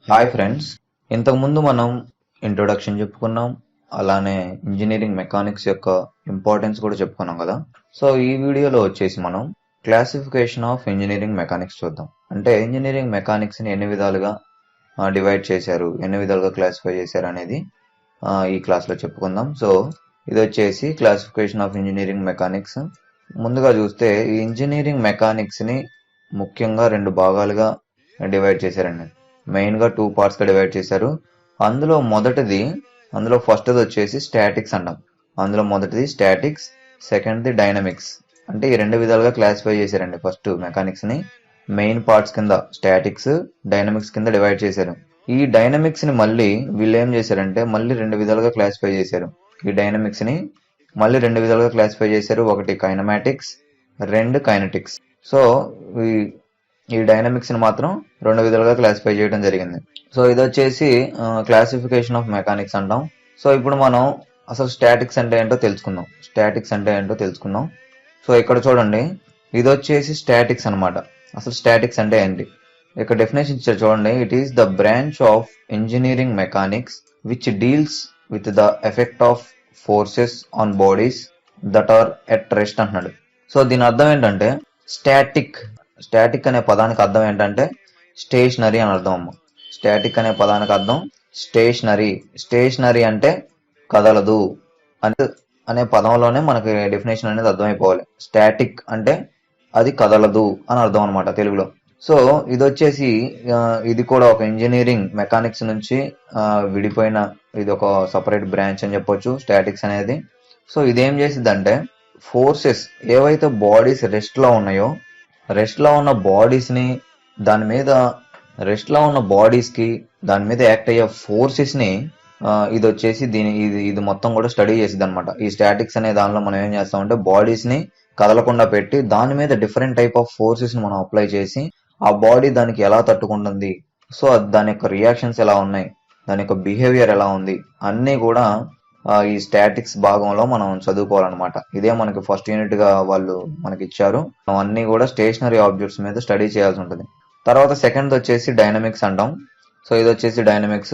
Hi friends, ఇంతకుముందు మనం introduction చెప్పుకున్నాం. అలానే ఇంజనీరింగ్ మెకానిక్స్ యొక్క ఇంపార్టెన్స్ కూడా చెప్పుకున్నాం కదా. సో ఈ వీడియోలో వచ్చేసి మనం క్లాసిఫికేషన్ ఆఫ్ ఇంజనీరింగ్ మెకానిక్స్ చూద్దాం. అంటే ఇంజనీరింగ్ మెకానిక్స్ ని ఎన్ని విధాలుగా డివైడ్ చేశారు, ఎన్ని విధాలుగా క్లాసిఫై చేశారు అనేది ఈ క్లాస్లో చెప్పుకుందాం. సో ఇది వచ్చేసి క్లాసిఫికేషన్ ఆఫ్ ఇంజనీరింగ్ మెకానిక్స్. ముందుగా చూస్తే ఈ ఇంజనీరింగ్ మెకానిక్స్ ని ముఖ్యంగా రెండు భాగాలుగా డివైడ్ చేశారండి. మెయిన్ గా 2 పార్ట్స్ గా డివైడ్ చేశారు. అందులో ఫస్ట్ వచ్చేసి స్టాటిక్స్ అంటాం. అందులో మొదటిది స్టాటిక్స్, సెకండ్ది డైనమిక్స్. అంటే ఈ రెండు విధాలుగా క్లాసిఫై చేశారండి. ఫస్ట్ మెకానిక్స్ ని మెయిన్ పార్ట్స్ కింద స్టాటిక్స్, డైనమిక్స్ కింద డివైడ్ చేశారు. ఈ డైనమిక్స్ ని మళ్ళీ వీళ్ళు ఏం చేశారంటే మళ్ళీ రెండు విధాలుగా క్లాసిఫై చేశారు. ఈ డైనమిక్స్ ని మళ్ళీ రెండు విధాలుగా క్లాసిఫై చేశారు. ఒకటి కైనమాటిక్స్, రెండు కైనటిక్స్. సో ఈ డైనమిక్స్ ని మాత్రం రెండు విధాలుగా క్లాసిఫై చేయడం జరిగింది. సో ఇది వచ్చేసి క్లాసిఫికేషన్ ఆఫ్ మెకానిక్స్ అంటాం. సో ఇప్పుడు మనం అసలు స్టాటిక్స్ అంటే ఏంటో తెలుసుకుందాం. సో ఇక్కడ చూడండి, ఇది వచ్చేసి స్టాటిక్స్ అన్నమాట. అసలు స్టాటిక్స్ అంటే ఏంటి, ఇక్కడ డెఫినేషన్ ఇచ్చారు చూడండి. It is the branch of engineering mechanics which deals with the effect of forces on bodies that are at rest అంటున్నాడు. సో దీని అర్థం ఏంటంటే స్టాటిక్ అనే పదానికి అర్థం ఏంటంటే స్టేషనరీ అని అర్థం అమ్మ. స్టాటిక్ అనే పదానికి అర్థం స్టేషనరీ అంటే కదలదు అనే పదంలోనే మనకి డెఫినేషన్ అనేది అర్థమైపోవాలి. స్టాటిక్ అంటే అది కదలదు అని అర్థం అనమాట తెలుగులో. సో ఇది వచ్చేసి ఇది కూడా ఒక ఇంజనీరింగ్ మెకానిక్స్ నుంచి విడిపోయిన ఇది ఒక సపరేట్ బ్రాంచ్ అని చెప్పొచ్చు స్టాటిక్స్ అనేది. సో ఇదేం చేసిద్దంటే ఫోర్సెస్ ఏవైతే బాడీస్ రెస్ట్ లో ఉన్నాయో, రెస్ట్ లో ఉన్న బాడీస్ ని దాని మీద దాని మీద యాక్ట్ అయ్యే ఫోర్సెస్ ని ఇది వచ్చేసి ఇది మొత్తం కూడా స్టడీ చేసిద్ది అనమాట. ఈ స్టాటిక్స్ అనే దానిలో మనం ఏం చేస్తామంటే బాడీస్ ని కదలకుండా పెట్టి దాని మీద డిఫరెంట్ టైప్ ఆఫ్ ఫోర్సెస్ ని మనం అప్లై చేసి ఆ బాడీ దానికి ఎలా తట్టుకుంటుంది, సో దాని యొక్క రియాక్షన్స్ ఎలా ఉన్నాయి, దాని యొక్క బిహేవియర్ ఎలా ఉంది అన్నీ కూడా ఈ స్టాటిక్స్ భాగంలో మనం చదువుకోవాలన్నమాట. ఇదే మనకి ఫస్ట్ యూనిట్ గా వాళ్ళు మనకి ఇచ్చారు. అన్ని కూడా స్టేషనరీ ఆబ్జెక్ట్స్ మీద స్టడీ చేయాల్సి ఉంటుంది. తర్వాత సెకండ్ వచ్చేసి డైనమిక్స్ అంటాం. సో ఇది వచ్చేసి dynamics.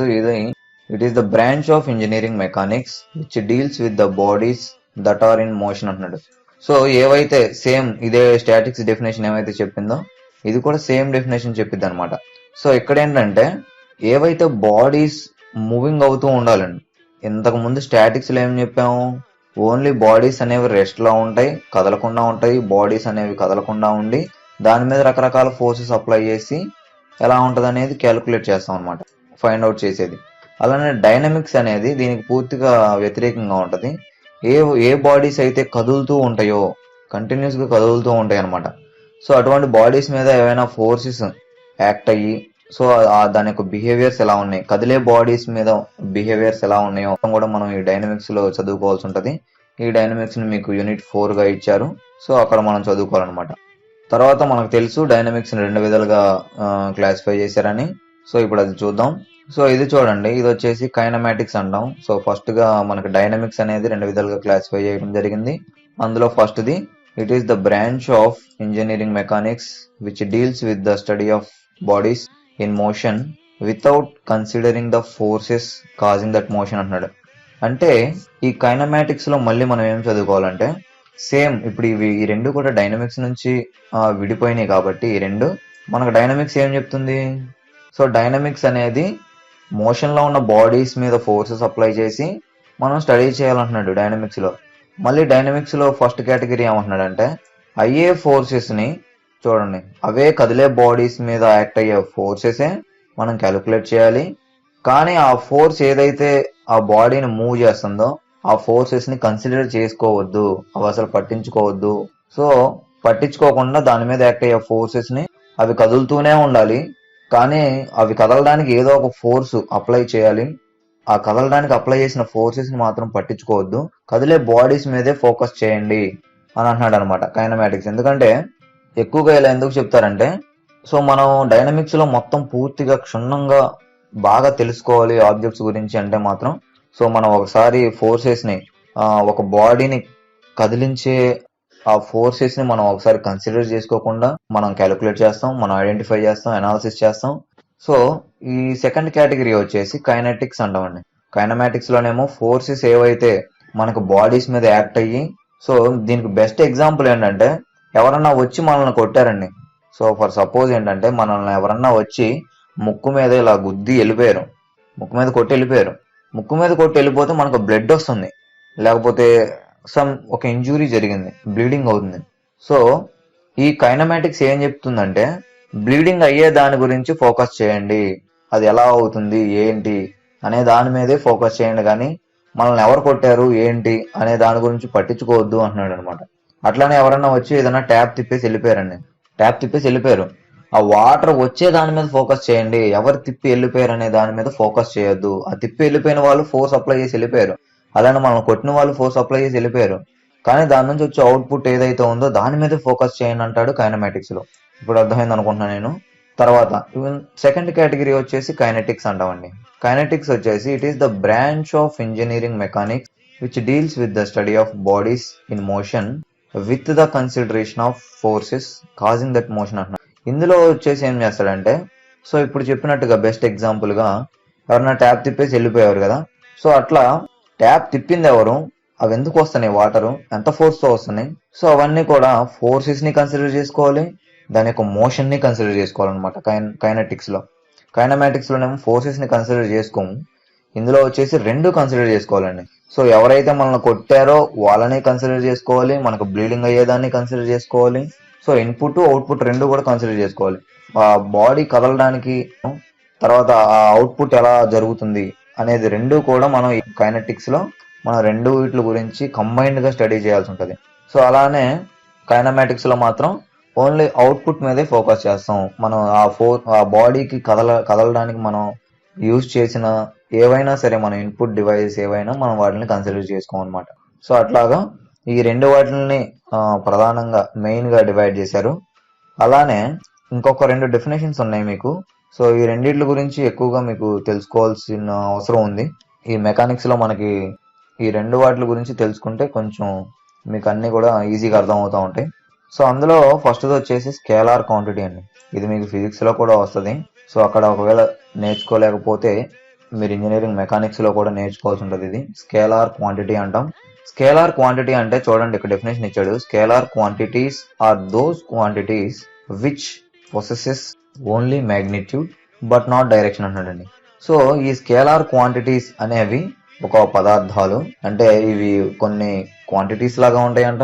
It is the branch of engineering mechanics which deals with the bodies that are in motion అంటున్నాడు. సో ఏవైతే సేమ్ ఇదే స్టాటిక్స్ డెఫినేషన్ ఏమైతే చెప్పిందో ఇది కూడా సేమ్ డెఫినేషన్ చెప్పిద్ది అనమాట. సో ఇక్కడ ఏంటంటే ఏవైతే బాడీస్ మూవింగ్ అవుతూ ఉండాలండి. ఇంతకు ముందు స్టాటిక్స్ లో ఏం చెప్పాము, ఓన్లీ బాడీస్ అనేవి రెస్ట్ లో ఉంటాయి, కదలకుండా ఉంటాయి. బాడీస్ అనేవి కదలకుండా ఉండి దాని మీద రకరకాల ఫోర్సెస్ అప్లై చేసి ఎలా ఉంటది అనేది క్యాలిక్యులేట్ చేస్తాం అనమాట, ఫైండ్ అవుట్ చేసేది. అలానే డైనమిక్స్ అనేది దీనికి పూర్తిగా వ్యతిరేకంగా ఉంటది. ఏ బాడీస్ అయితే కదులుతూ ఉంటాయో, కంటిన్యూస్ గా కదులుతూ ఉంటాయి అనమాట. సో అటువంటి బాడీస్ మీద ఏవైనా ఫోర్సెస్ యాక్ట్ అయ్యి సో దాని యొక్క బిహేవియర్స్ ఎలా ఉన్నాయి, కదిలే బాడీస్ మీద బిహేవియర్స్ ఎలా ఉన్నాయో కూడా మనం ఈ డైనమిక్స్ లో చదువుకోవాల్సి ఉంటది. ఈ డైనమిక్స్ ని మీకు యూనిట్ 4 గా ఇచ్చారు. సో అక్కడ మనం చదువుకోవాలన్నమాట. తర్వాత మనకు తెలుసు డైనమిక్స్ ని రెండు విధాలుగా క్లాసిఫై చేశారని. సో ఇప్పుడు అది చూద్దాం. సో ఇది చూడండి, ఇది వచ్చేసి కైనమాటిక్స్ అంటాం. సో ఫస్ట్ గా మనకి డైనమిక్స్ అనేది రెండు విధాలుగా క్లాసిఫై చేయడం జరిగింది. అందులో first the it is the branch of engineering mechanics which deals with the study of bodies in motion without considering the forces causing that motion అంటున్నాడు. అంటే ఈ కైనమాటిక్స్ లో మళ్ళీ మనం ఏం చదువుకోవాలంటే సేమ్ ఇప్పుడు ఈ రెండు కూడా డైనమిక్స్ నుంచి విడిపోయినాయి కాబట్టి ఈ రెండు మనకు డైనమిక్స్ ఏం చెప్తుంది. సో డైనమిక్స్ అనేది మోషన్ లో ఉన్న బాడీస్ మీద ఫోర్సెస్ అప్లై చేసి మనం స్టడీ చేయాలంటున్నాడు డైనమిక్స్ లో. మళ్ళీ డైనమిక్స్ లో ఫస్ట్ కేటగిరీ ఏమంటున్నాడు అంటే అయ్యే ఫోర్సెస్ ని చూడండి, అవే కదిలే బాడీస్ మీద యాక్ట్ అయ్యే ఫోర్సెసే మనం క్యాలిక్యులేట్ చేయాలి. కానీ ఆ ఫోర్స్ ఏదైతే ఆ బాడీని మూవ్ చేస్తుందో ఆ ఫోర్సెస్ ని కన్సిడర్ చేసుకోవద్దు, అవి అసలు పట్టించుకోవద్దు. సో పట్టించుకోకుండా దాని మీద యాక్ట్ అయ్యే ఫోర్సెస్ ని అవి కదులుతూనే ఉండాలి, కానీ అవి కదలడానికి ఏదో ఒక ఫోర్స్ అప్లై చేయాలి. ఆ కదలడానికి అప్లై చేసిన ఫోర్సెస్ ని మాత్రం పట్టించుకోవద్దు, కదిలే బాడీస్ మీదే ఫోకస్ చేయండి అని అంటున్నాడు అనమాట కైనమాటిక్స్. ఎందుకంటే ఎక్కువగా ఇలా ఎందుకు చెప్తారంటే సో మనం డైనమిక్స్ లో మొత్తం పూర్తిగా క్షుణ్ణంగా బాగా తెలుసుకోవాలి ఆబ్జెక్ట్స్ గురించి అంటే మాత్రం సో మనం ఒకసారి ఫోర్సెస్ ని ఒక బాడీని కదిలించే ఆ ఫోర్సెస్ ని మనం ఒకసారి కన్సిడర్ చేసుకోకుండా మనం క్యాలిక్యులేట్ చేస్తాం, మనం ఐడెంటిఫై చేస్తాం, అనాలిసిస్ చేస్తాం. సో ఈ సెకండ్ కేటగిరీ వచ్చేసి కైనెటిక్స్ అంటామండి. కైనమాటిక్స్ లోనేమో ఫోర్సెస్ ఏవైతే మనకు బాడీస్ మీద యాక్ట్ అయ్యి, సో దీనికి బెస్ట్ ఎగ్జాంపుల్ ఏంటంటే ఎవరన్నా వచ్చి మనల్ని కొట్టారండి. సో ఫర్ సపోజ్ ఏంటంటే మనల్ని ఎవరన్నా వచ్చి ముక్కు మీద ఇలా గుద్ది వెళ్ళిపోయారు, ముక్కు మీద కొట్టి వెళ్ళిపోయారు. ముక్కు మీద కొట్టి వెళ్ళిపోతే మనకు బ్లడ్ వస్తుంది, లేకపోతే ఒక ఇంజురీ జరిగింది, బ్లీడింగ్ అవుతుంది. సో ఈ కైనమాటిక్స్ ఏం చెప్తుందంటే బ్లీడింగ్ అయ్యే దాని గురించి ఫోకస్ చేయండి, అది ఎలా అవుతుంది ఏంటి అనే దాని మీదే ఫోకస్ చేయండి, కానీ మనల్ని ఎవరు కొట్టారు ఏంటి అనే దాని గురించి పట్టించుకోవద్దు అంటున్నాడు అనమాట. అట్లానే ఎవరన్నా వచ్చి ఏదైనా ట్యాప్ తిప్పేసి వెళ్ళిపోయారండి, ట్యాప్ తిప్పేసి వెళ్ళిపోయారు, ఆ వాటర్ వచ్చే దాని మీద ఫోకస్ చేయండి, ఎవరు తిప్పి వెళ్ళిపోయారు అనే దాని మీద ఫోకస్ చేయొద్దు. ఆ తిప్పి వెళ్ళిపోయిన వాళ్ళు ఫోర్స్ అప్లై చేసి వెళ్ళిపోయారు, అలానే మనం కొట్టిన వాళ్ళు ఫోర్స్ అప్లై చేసి వెళ్ళిపోయారు, కానీ దాని నుంచి వచ్చే అవుట్పుట్ ఏదైతే ఉందో దాని మీద ఫోకస్ చేయండి అంటాడు కైనమాటిక్స్ లో. ఇప్పుడు అర్థమైంది అనుకుంటున్నా నేను. తర్వాత సెకండ్ కేటగిరీ వచ్చేసి కైనెటిక్స్ అంటామండి. కైనెటిక్స్ వచ్చేసి it is the branch of engineering mechanics which deals with the study of bodies in motion with the consideration of forces causing that motion అంటున్నారు. ఇందులో వచ్చేసి ఏం చేస్తాడంటే, సో ఇప్పుడు చెప్పినట్టుగా బెస్ట్ ఎగ్జాంపుల్ గా ఎవరైనా ట్యాప్ తిప్పేసి వెళ్ళిపోయారు కదా, సో అట్లా ట్యాప్ తిప్పింది ఎవరు, అవి ఎందుకు వస్తున్నాయి, వాటర్ ఎంత ఫోర్స్ తో వస్తున్నాయి, సో అవన్నీ కూడా ఫోర్సెస్ ని కన్సిడర్ చేసుకోవాలి, దాని యొక్క మోషన్ ని కన్సిడర్ చేసుకోవాలన్నమాట. కైనెటిక్స్ లో. కైనమాటిక్స్ లోనేమో ఫోర్సెస్ ని కన్సిడర్ చేసుకోము, ఇందులో వచ్చేసి రెండు కన్సిడర్ చేసుకోవాలండి. సో ఎవరైతే మనల్ని కొట్టారో వాళ్ళని కన్సిడర్ చేసుకోవాలి, మనకు బ్లీడింగ్ అయ్యేదాన్ని కన్సిడర్ చేసుకోవాలి, సో ఇన్పుట్ అవుట్పుట్ రెండు కూడా కన్సిడర్ చేసుకోవాలి. ఆ బాడీ కదలడానికి తర్వాత ఆ అవుట్పుట్ ఎలా జరుగుతుంది అనేది రెండు కూడా మనం ఈ కైనెటిక్స్ లో మనం రెండు వీటి గురించి కంబైన్డ్ గా స్టడీ చేయాల్సి ఉంటుంది. సో అలానే కైనమాటిక్స్ లో మాత్రం ఓన్లీ అవుట్పుట్ మీదే ఫోకస్ చేస్తాం. మనం ఆ బాడీకి కదలడానికి మనం యూజ్ చేసిన ఏవైనా సరే, మన ఇన్పుట్ డివైస్ ఏవైనా మనం వాటిని కన్సిడర్ చేసుకోం అనమాట. సో అట్లాగా ఈ రెండు వాటిని ప్రధానంగా మెయిన్ గా డివైడ్ చేశారు. అలానే ఇంకొక రెండు డెఫినేషన్స్ ఉన్నాయి మీకు. సో ఈ రెండిట్ల గురించి ఎక్కువగా మీకు తెలుసుకోవాల్సిన అవసరం ఉంది. ఈ మెకానిక్స్ లో మనకి ఈ రెండు వాటి గురించి తెలుసుకుంటే కొంచెం మీకు అన్ని కూడా ఈజీగా అర్థం అవుతా ఉంటాయి. సో అందులో ఫస్ట్ వచ్చేసి స్కేలార్ క్వాంటిటీ అండి. ఇది మీకు ఫిజిక్స్ లో కూడా వస్తుంది. సో అక్కడ ఒకవేళ నేర్చుకోలేకపోతే మీరు ఇంజనీరింగ్ మెకానిక్స్ లో కూడా నేర్చుకోవాల్సి ఉంటుంది. ఇది స్కేలార్ క్వాంటిటీ అంటాం. స్కేలార్ క్వాంటిటీ అంటే చూడండి, ఇక్కడ డెఫినేషన్ ఇచ్చాడు. Scalar quantities are those quantities which possesses only magnitude but not direction అంటాడండి. సో ఈ స్కేలార్ క్వాంటిటీస్ అనేవి ఒక పదార్థాలు, అంటే ఇవి కొన్ని క్వాంటిటీస్ లాగా ఉంటాయంట,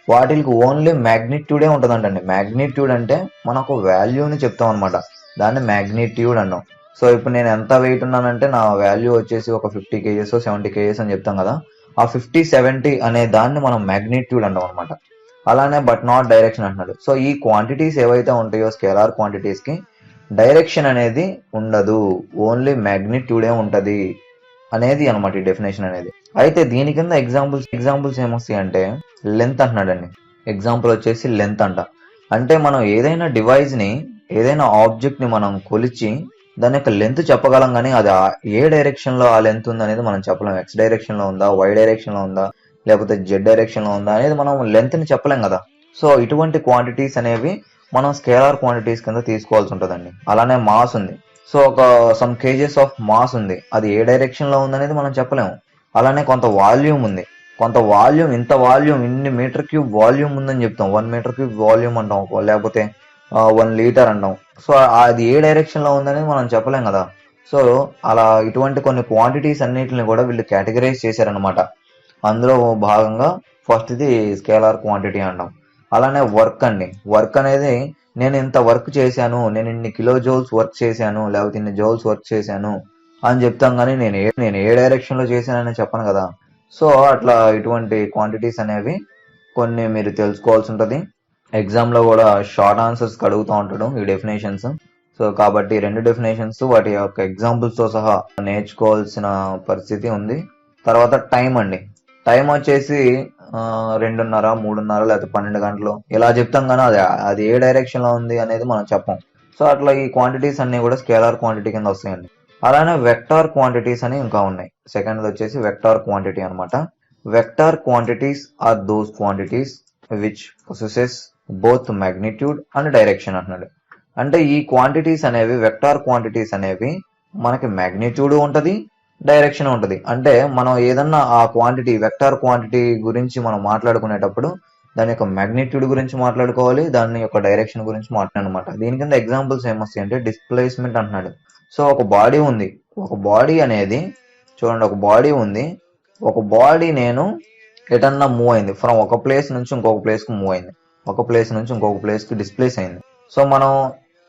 వాటికి ఓన్లీ మ్యాగ్నిట్యూడే ఉంటుందంటండి. మ్యాగ్నిట్యూడ్ అంటే మనకు వాల్యూని చెప్తాం అనమాట, దాన్ని మ్యాగ్నిట్యూడ్ అన్నాం. సో ఇప్పుడు నేను ఎంత వెయిట్ ఉన్నానంటే నా వాల్యూ వచ్చేసి ఒక 50 kgs 70 kgs అని చెప్తాం కదా, ఆ 50 70 అనే దాన్ని మనం మ్యాగ్నిట్యూడ్ అంటాం అనమాట. అలానే బట్ నాట్ డైరెక్షన్ అంటున్నాడు. సో ఈ క్వాంటిటీస్ ఏవైతే ఉంటాయో స్కేలార్ క్వాంటిటీస్ కి డైరెక్షన్ అనేది ఉండదు, ఓన్లీ మ్యాగ్నిట్యూడే ఉంటది అనేది అనమాట ఈ డెఫినేషన్ అనేది. అయితే దీని కింద ఎగ్జాంపుల్స్ ఏమొస్తాయి అంటే లెంత్ అంటున్నాడండి. ఎగ్జాంపుల్ వచ్చేసి లెంత్ అంట. అంటే మనం ఏదైనా డివైస్ ని, ఏదైనా ఆబ్జెక్ట్ ని మనం కొలిచి దాని యొక్క లెంత్ చెప్పగలం, కానీ అది ఏ డైరెక్షన్ లో ఆ లెంత్ ఉంది అనేది మనం చెప్పలేం. ఎక్స్ డైరెక్షన్ లో ఉందా, వై డైరెక్షన్ లో ఉందా, లేకపోతే జెడ్ డైరెక్షన్ లో ఉందా అనేది మనం లెంత్ ని చెప్పలేం కదా. సో ఇటువంటి క్వాంటిటీస్ అనేవి మనం స్కేలార్ క్వాంటిటీస్ కింద తీసుకోవాల్సి ఉంటుందండి. అలానే మాస్ ఉంది. సో ఒక సమ్ కేజెస్ ఆఫ్ మాస్ ఉంది, అది ఏ డైరెక్షన్ లో ఉందనేది మనం చెప్పలేము. అలానే కొంత వాల్యూమ్ ఉంది, కొంత వాల్యూమ్, ఇంత వాల్యూమ్, ఇన్ని మీటర్ క్యూబ్ వాల్యూమ్ ఉందని చెప్తాం, 1 మీటర్ క్యూబ్ వాల్యూమ్ అంటాం, లేకపోతే 1 లీటర్ అంటాం. సో అది ఏ డైరెక్షన్ లో ఉందనేది మనం చెప్పలేం కదా. సో అలా ఇటువంటి కొన్ని క్వాంటిటీస్ అన్నిటిని కూడా వీళ్ళు కేటగరైజ్ చేశారనమాట. అందులో భాగంగా ఫస్ట్ ఇది స్కేలార్ క్వాంటిటీ అంటాం. అలానే వర్క్ అండి. వర్క్ అనేది నేను ఇంత వర్క్ చేశాను, నేను ఇన్ని కిలో జౌల్స్ వర్క్ చేశాను, లేకపోతే ఇన్ని జౌల్స్ వర్క్ చేశాను అని చెప్తాం, కానీ నేను ఏ డైరెక్షన్ లో చేశానని చెప్పను కదా. సో అట్లా ఇటువంటి క్వాంటిటీస్ అనేవి కొన్ని మీరు తెలుసుకోవాల్సి ఉంటుంది. ఎగ్జామ్ లో కూడా షార్ట్ ఆన్సర్స్ అడుగుతూ ఉంటాడు ఈ డెఫినేషన్స్. సో కాబట్టి రెండు డెఫినేషన్స్ వాటి యొక్క ఎగ్జాంపుల్స్ తో సహా నేర్చుకోవాల్సిన పరిస్థితి ఉంది. తర్వాత టైం అండి. టైం వచ్చేసి 2:30, 3:30 లేకపోతే 12 గంటలు ఇలా చెప్తాం, కానీ అది ఏ డైరెక్షన్ లో ఉంది అనేది మనం చెప్పం. సో అట్లా ఈ క్వాంటిటీస్ అన్ని కూడా స్కేలార్ క్వాంటిటీ కింద వస్తాయండి. అలానే వెక్టార్ క్వాంటిటీస్ అని ఇంకా ఉన్నాయి. సెకండ్ వచ్చేసి వెక్టార్ క్వాంటిటీ అనమాట. Vector quantities are those quantities which possesses both magnitude and direction అంటున్నాడు. అంటే ఈ క్వాంటిటీస్ అనేవి వెక్టార్ క్వాంటిటీస్ అనేవి మనకి మ్యాగ్నిట్యూడ్ ఉంటది, డైరెక్షన్ ఉంటది. అంటే మనం ఏదన్నా ఆ క్వాంటిటీ వెక్టార్ క్వాంటిటీ గురించి మనం మాట్లాడుకునేటప్పుడు దాని యొక్క మ్యాగ్నిట్యూడ్ గురించి మాట్లాడుకోవాలి, దాని యొక్క డైరెక్షన్ గురించి మాట్లాడనమాట. దీని కింద ఎగ్జాంపుల్స్ ఏమొస్తాయి అంటే డిస్ప్లేస్మెంట్ అంటున్నాడు. సో ఒక బాడీ ఉంది, ఒక బాడీ అనేది చూడండి, ఒక బాడీ ఉంది, ఒక బాడీ నేను ఎటన్నా మూవ్ అయింది, ఫ్రమ్ ఒక ప్లేస్ నుంచి ఇంకొక ప్లేస్ కి మూవ్ అయింది, ఒక ప్లేస్ నుంచి ఇంకొక ప్లేస్ కి డిస్ప్లేస్ అయింది. సో మనం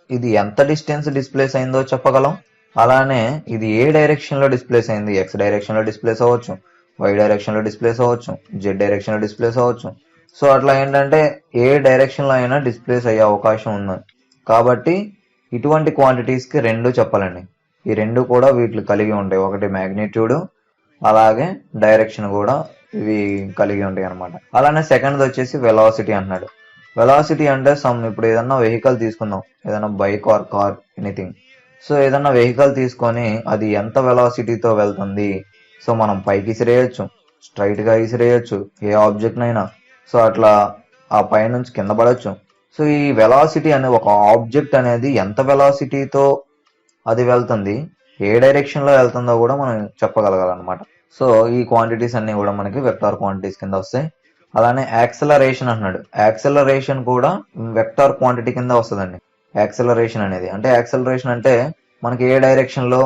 ఇది ఎంత డిస్టెన్స్ డిస్ప్లేస్ అయిందో చెప్పగలం. అలానే ఇది ఏ డైరెక్షన్ లో డిస్ప్లేస్ అయింది, ఎక్స్ డైరెక్షన్ లో డిస్ప్లేస్ అవ్వచ్చు, వై డైరెక్షన్ లో డిస్ప్లేస్ అవ్వచ్చు, జెడ్ డైరెక్షన్ లో డిస్ప్లేస్ అవ్వచ్చు. సో అట్లా ఏంటంటే ఏ డైరెక్షన్ లో అయినా డిస్ప్లేస్ అయ్యే అవకాశం ఉంది. కాబట్టి ఇటువంటి క్వాంటిటీస్ కి రెండు చెప్పాలండి. ఈ రెండు కూడా వీటిని కలిగి ఉంటాయి, ఒకటి మ్యాగ్నిట్యూడ్ అలాగే డైరెక్షన్ కూడా ఇవి కలిగి ఉంటాయి అనమాట. అలానే సెకండ్ వచ్చేసి వెలాసిటీ అంటున్నాడు. వెలాసిటీ అంటే ఇప్పుడు ఏదన్నా వెహికల్ తీసుకుందాం, ఏదైనా bike or car anything. So ఏదన్నా వెహికల్ తీసుకొని అది ఎంత వెలాసిటీతో వెళ్తుంది, సో మనం పైకి ఇసిరేయచ్చు, స్ట్రైట్ గా ఇసిరేయచ్చు, ఏ ఆబ్జెక్ట్ నైనా. సో అట్లా ఆ పై నుంచి కింద పడవచ్చు. సో ఈ వెలాసిటీ అనే ఒక ఆబ్జెక్ట్ అనేది ఎంత వెలాసిటీతో అది వెళ్తుంది, ఏ డైరెక్షన్ లో వెళ్తుందో కూడా మనం చెప్పగలగాలన్నమాట. సో ఈ క్వాంటిటీస్ అన్ని కూడా మనకి వెక్టార్ క్వాంటిటీస్ కింద వస్తాయి. అలానే యాక్సలరేషన్ అన్నాడు. యాక్సలరేషన్ కూడా వెక్టార్ క్వాంటిటీ కింద వస్తుందండి. యాక్సలరేషన్ అనేది అంటే యాక్సలరేషన్ అంటే మనకి ఏ డైరెక్షన్ లో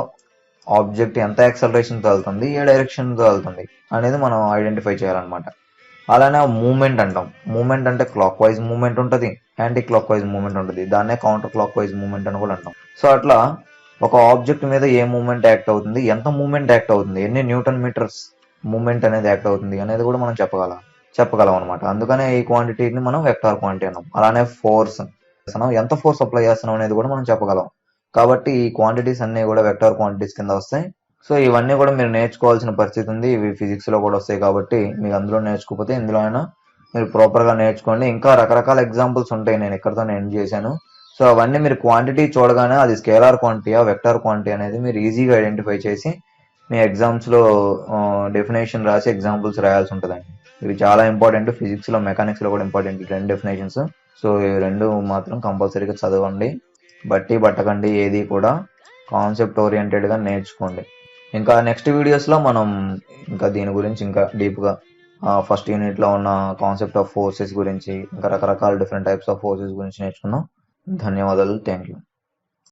ఆబ్జెక్ట్ ఎంత యాక్సలరేషన్ తో వెళ్తుంది, ఏ డైరెక్షన్ తో వెళ్తుంది అనేది మనం ఐడెంటిఫై చేయాలన్నమాట. అలానే మూమెంట్ అంటాం. మూమెంట్ అంటే క్లాక్ వైజ్ మూమెంట్ ఉంటుంది, యాంటీ క్లాక్ వైజ్ మూమెంట్ ఉంటుంది, దాన్నే కౌంటర్ క్లాక్ వైజ్ మూమెంట్ అని కూడా అంటాం. సో అట్లా ఒక ఆబ్జెక్ట్ మీద ఏ మూమెంట్ యాక్ట్ అవుతుంది, ఎంత మూమెంట్ యాక్ట్ అవుతుంది, ఎన్ని న్యూటన్ మీటర్స్ మూమెంట్ అనేది యాక్ట్ అవుతుంది అనేది కూడా మనం చెప్పగలం అనమాట. అందుకనే ఈ క్వాంటిటీని మనం వెక్టార్ క్వాంటిటీ అన్నాం. అలానే ఫోర్స్, ఎంత ఫోర్స్ అప్లై చేస్తున్నాం అనేది కూడా మనం చెప్పగలం. కాబట్టి ఈ క్వాంటిటీస్ అన్ని కూడా వెక్టార్ క్వాంటిటీస్ కింద వస్తాయి. సో ఇవన్నీ కూడా మీరు నేర్చుకోవాల్సిన పరిస్థితి ఉంది. ఇవి ఫిజిక్స్ లో కూడా వస్తాయి కాబట్టి మీకు అందులో నేర్చుకోకపోతే ఇందులో అయినా మీరు ప్రాపర్ గా నేర్చుకోండి. ఇంకా రకరకాల ఎగ్జాంపుల్స్ ఉంటాయి, నేను ఇక్కడతో ఎండ్ చేశాను. సో అవన్నీ మీరు క్వాంటిటీ చూడగానే అది స్కేలార్ క్వాంటిటీయా వెక్టార్ క్వాంటిటీ అనేది మీరు ఈజీగా ఐడెంటిఫై చేసి మీ ఎగ్జామ్స్ లో డెఫినేషన్ రాసి ఎగ్జాంపుల్స్ రాయాల్సి ఉంటుందండి. ఇవి చాలా ఇంపార్టెంట్, ఫిజిక్స్ లో మెకానిక్స్ లో కూడా ఇంపార్టెంట్ ఈ రెండు డెఫినేషన్స్. సో ఈ రెండు మాత్రం కంపల్సరీగా చదవండి, బట్టి పట్టకండి, ఏది కూడా కాన్సెప్ట్ ఓరియంటెడ్ గా నేర్చుకోండి. ఇంకా నెక్స్ట్ వీడియోస్ లో మనం ఇంకా దీని గురించి ఇంకా డీప్ గా ఫస్ట్ యూనిట్ లో ఉన్న కాన్సెప్ట్ ఆఫ్ ఫోర్సెస్ గురించి, ఇంకా రకరకాల డిఫరెంట్ టైప్స్ ఆఫ్ ఫోర్సెస్ గురించి నేర్చుకున్నాం. ధన్యవాదాలు, థ్యాంక్ యూ.